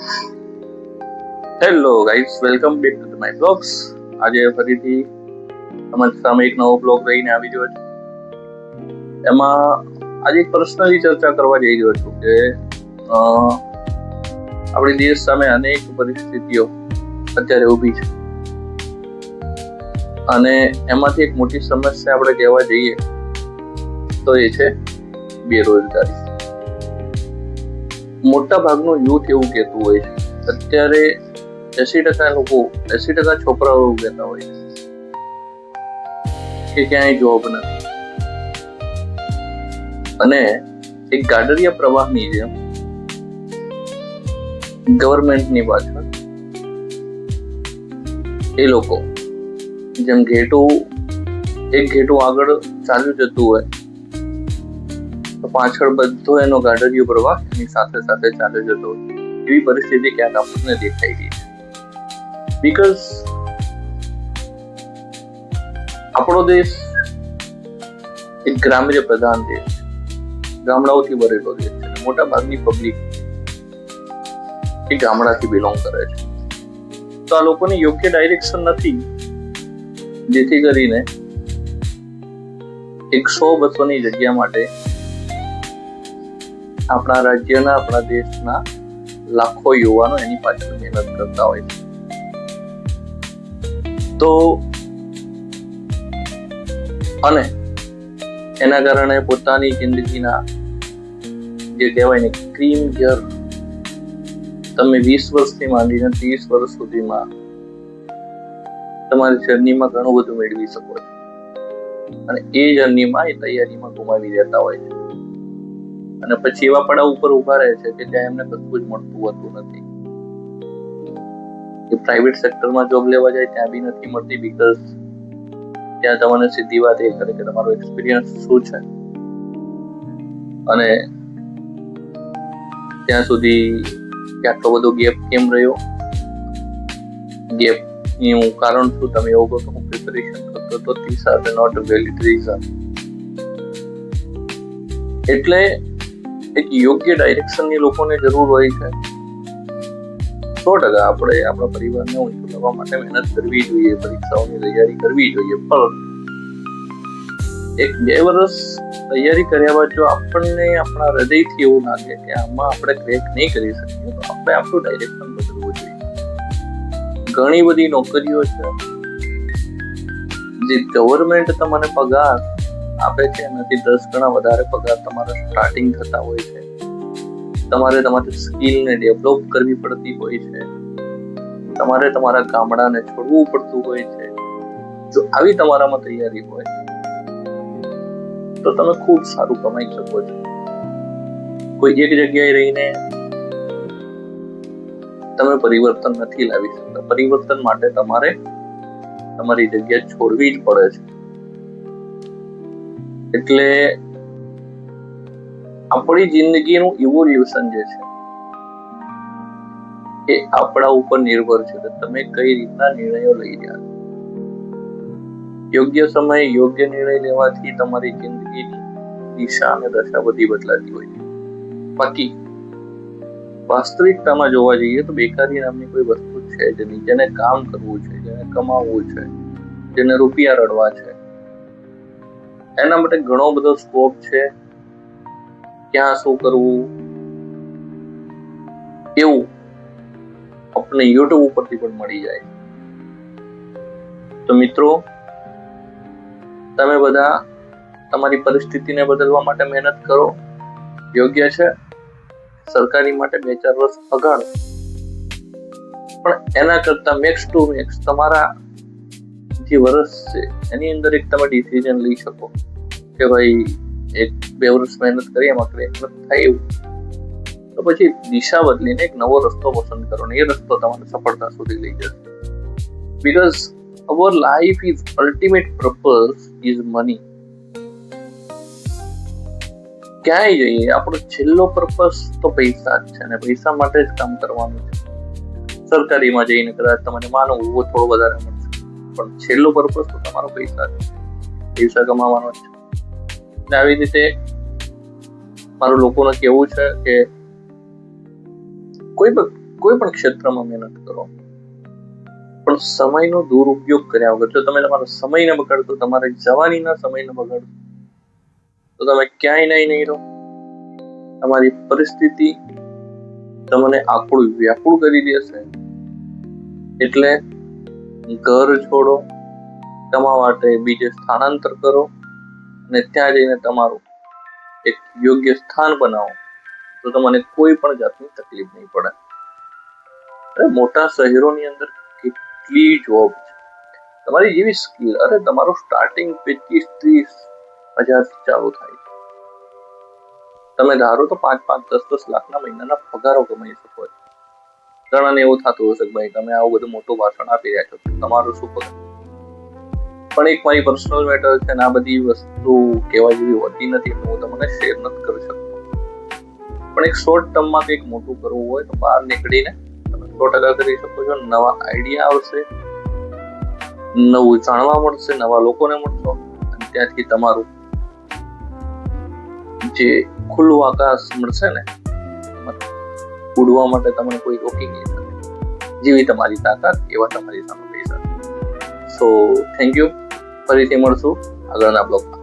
Hello guys, welcome back to my blogs. આજે ફરીથી તમારી સામે એક નવો બ્લોગ લઈને આવી રહ્યો છું. એમાં આજે એક પર્સનલી ચર્ચા કરવા જઈ રહ્યો છું કે આપણી દેશ સામે અનેક પરિસ્થિતિઓ અત્યારે ઊભી છે અને એમાંથી એક મોટી સમસ્યા આપણે કહેવા જઈએ તો એ છે બેરોજગારી. મોટા ભાગનું યુથ એવું કહેતું હોય છે અત્યારે 80% છોકરાઓ એવું કહેતા હોય છે કે ક્યાંય જોબ નથી અને એક ગાડરિયા પ્રવાહની જેમ ગવર્મેન્ટની પાછળ એ લોકો જેમ એક ઘેટું આગળ ચાલ્યું જતું હોય તો પાછળ બધો એનો ગાડરિયો પ્રવાહ એની સાથે સાથે ચાલ્યો જતો હોય એવી પરિસ્થિતિ ક્યાંક આપણને દેખાઈ ગઈ છે. બીકોઝ આપણો દેશ એક ગ્રામ્ય પ્રધાન દેશ છે, ગામડાઓથી ભરેલો દેશ છે. મોટા ભાગની પબ્લિક એ ગામડાથી બિલોંગ કરે છે. તો આ લોકોને યોગ્ય ડાયરેક્શન નથી, જેથી કરીને 100-200 જગ્યા માટે આપણા રાજ્યના, આપણા દેશના લાખો યુવાનો એની પાછળ મહેનત કરતા હોય છે. તો અને એના કારણે પોતાની જિંદગીના જે કહેવાય ને ક્રીમ યર, તમે 20 વર્ષથી માંડીને 30 વર્ષ સુધીમાં તમારી જર્નીમાં ઘણું બધું મેળવી શકો છો અને એ જર્નીમાં, એ તૈયારીમાં ગુમાવી દેતા હોય છે અને પછી એવા પડાવ ઉપર ઉભા રહે છે કે જ્યાં એમને કશું જ મળતું હોતું નથી. એ પ્રાઇવેટ સેક્ટરમાં જોબ લેવા જાય ત્યાં બી નથી મળતી, બીકોઝ ત્યાં તમને સીધી વાત એ કરે કે તમારો એક્સપિરિયન્સ શું છે અને ત્યાં સુધી કે આટલો બધો ગેપ કેમ રહ્યો, ગેપનું કારણ શું, તમે એવું કહો તો હું પ્રિપેરેશન કરતો તો this are not a valid reason. એટલે એક યોગ્ય ડાયરેક્શનની લોકોને જરૂર હોય છે. 100% આપણે આપણા પરિવારને ઊંચું લાવવા માટે મહેનત કરવી જોઈએ, પરીક્ષાઓની તૈયારી કરવી જોઈએ, પણ 1-2 વર્ષ તૈયારી કર્યા બાદ જો આપણને આપણા હૃદયથી એવું લાગે કે આમાં આપણે ક્રેક નહીં કરી શકીએ તો આપણે આપણું ડાયરેક્શન બદલવું જોઈએ. ઘણી બધી નોકરીઓ છે જે ગવર્મેન્ટ તમને પગાર આપે છે એનાથી 10 ગણા વધારે પગાર તમારા સ્ટાર્ટિંગ થતા હોય છે. તમારે તમારી સ્કિલને ડેવલપ કરવી પડતી હોય છે, તમારે તમારા ગામડાને છોડવું પડતું હોય છે. જો આવી તમારામાં તૈયારી હોય તો તમે ખૂબ સારું કમાઈ શકો છો. કોઈ એક જગ્યાએ રહીને તમે પરિવર્તન નથી લાવી શકતા. પરિવર્તન માટે તમારે તમારી જગ્યા છોડવી જ પડે છે. એટલે આપણી જિંદગીનું ઇવોલ્યુશન જે છે એ આપણા ઉપર નિર્ભર છે કે તમે કઈ રીતના નિર્ણયો લઈ રહ્યા છો. યોગ્ય સમયે યોગ્ય નિર્ણય લેવાથી તમારી જિંદગીની દિશા અને દશા બધી બદલાતી હોય છે. બાકી વાસ્તવિકતામાં જોવા જઈએ તો બેકારી નામની કોઈ વસ્તુ છે જ નહીં. જેને કામ કરવું છે, જેને કમાવવું છે, જેને રૂપિયા રડવા છે, એના માટે ઘણો બધો સ્કોપ છે. ક્યાં શું કરવું એવું આપણે યુટ્યુબ ઉપરથી પણ મળી જાય. તો મિત્રો, તમે બધા તમારી પરિસ્થિતિને બદલવા માટે મહેનત કરો. યોગ્ય છે સરકારી માટે 2-4 વર્ષ અગાડ, પણ એના કરતા મેક્સ ટુ મેક્સ તમારા જે વર્ષ છે એની અંદર એક તમે ડિસિઝન લઈ શકો કે ભાઈ 1-2 વર્ષ મહેનત કરી, એમાં ક્રેક થાય એવું તો પછી દિશા બદલીને એક નવો રસ્તો પસંદ કરો ને એ રસ્તો તમારે સફળતા સુધી લઈ જશે. Because our life is ultimate purpose is money. ક્યાંય જઈએ આપણો છેલ્લો પર્પઝ તો પૈસા જ છે અને પૈસા માટે જ કામ કરવાનું છે. સરકારીમાં જઈને કદાચ તમને માનવું થોડો વધારે મળશે, પણ છેલ્લો પર્પઝ તો તમારો પૈસા છે, પૈસા કમાવાનો છે. આવી રીતે મારું લોકોને કેવું છે કે કોઈ પણ કોઈ પણ ક્ષેત્રમાં મહેનત કરો, પણ સમયનો દુરુપયોગ કર્યા વગર જો તમે તમારા સમયને બગાડતો, તમારી જવાનીના સમયને બગાડો, તો તમે ક્યાંય નહીં રહો. તમારી પરિસ્થિતિ તમને આકડું વ્યાકુળ કરી દેશે. એટલે ઘર છોડો, કમાવા માટે બીજે સ્થાનાંતર કરો અને ત્યાં જઈને તમારું એક યોગ્ય સ્થાન બનાવો, તો તમને કોઈ પણ જાતની તકલીફ નહીં પડે. મોટા શહેરોની અંદર કેટલી જોબ છે, તમારી જેવી સ્કિલ, તમારું સ્ટાર્ટિંગ 25-30 હજારથી ચાલુ થાય છે. તમે ધારો તો 5-10 લાખના મહિનાના પગારો કમાઈ શકો છો. ઘણાને એવું થતું હશે કે ભાઈ તમે આવું બધું મોટું ભાષણ આપી રહ્યા છો, તમારું શું પગાર? પણ એક મારી પર્સનલ મેટર છે ને આ બધી વસ્તુ કહેવા જેવી હોતી નથી, એટલે હું તમને શેર નથી કરી શકતો. પણ એક શોર્ટ ટર્મમાં કંઈક મોટું કરવું હોય તો બહાર નીકળીને તમે 100% કરી શકો છો. નવા આઈડિયા આવશે, નવું જાણવા મળશે, નવા લોકોને મળશો અને ત્યાંથી તમારું જે ખુલ્લું આકાશ મળશે ને, ઉડવા માટે તમને કોઈ રોકી નહીં શકે. જેવી તમારી તાકાત એવા તમારી સામે પૈસા. So thank you. ફરીથી મળશું આગળના બ્લોગમાં.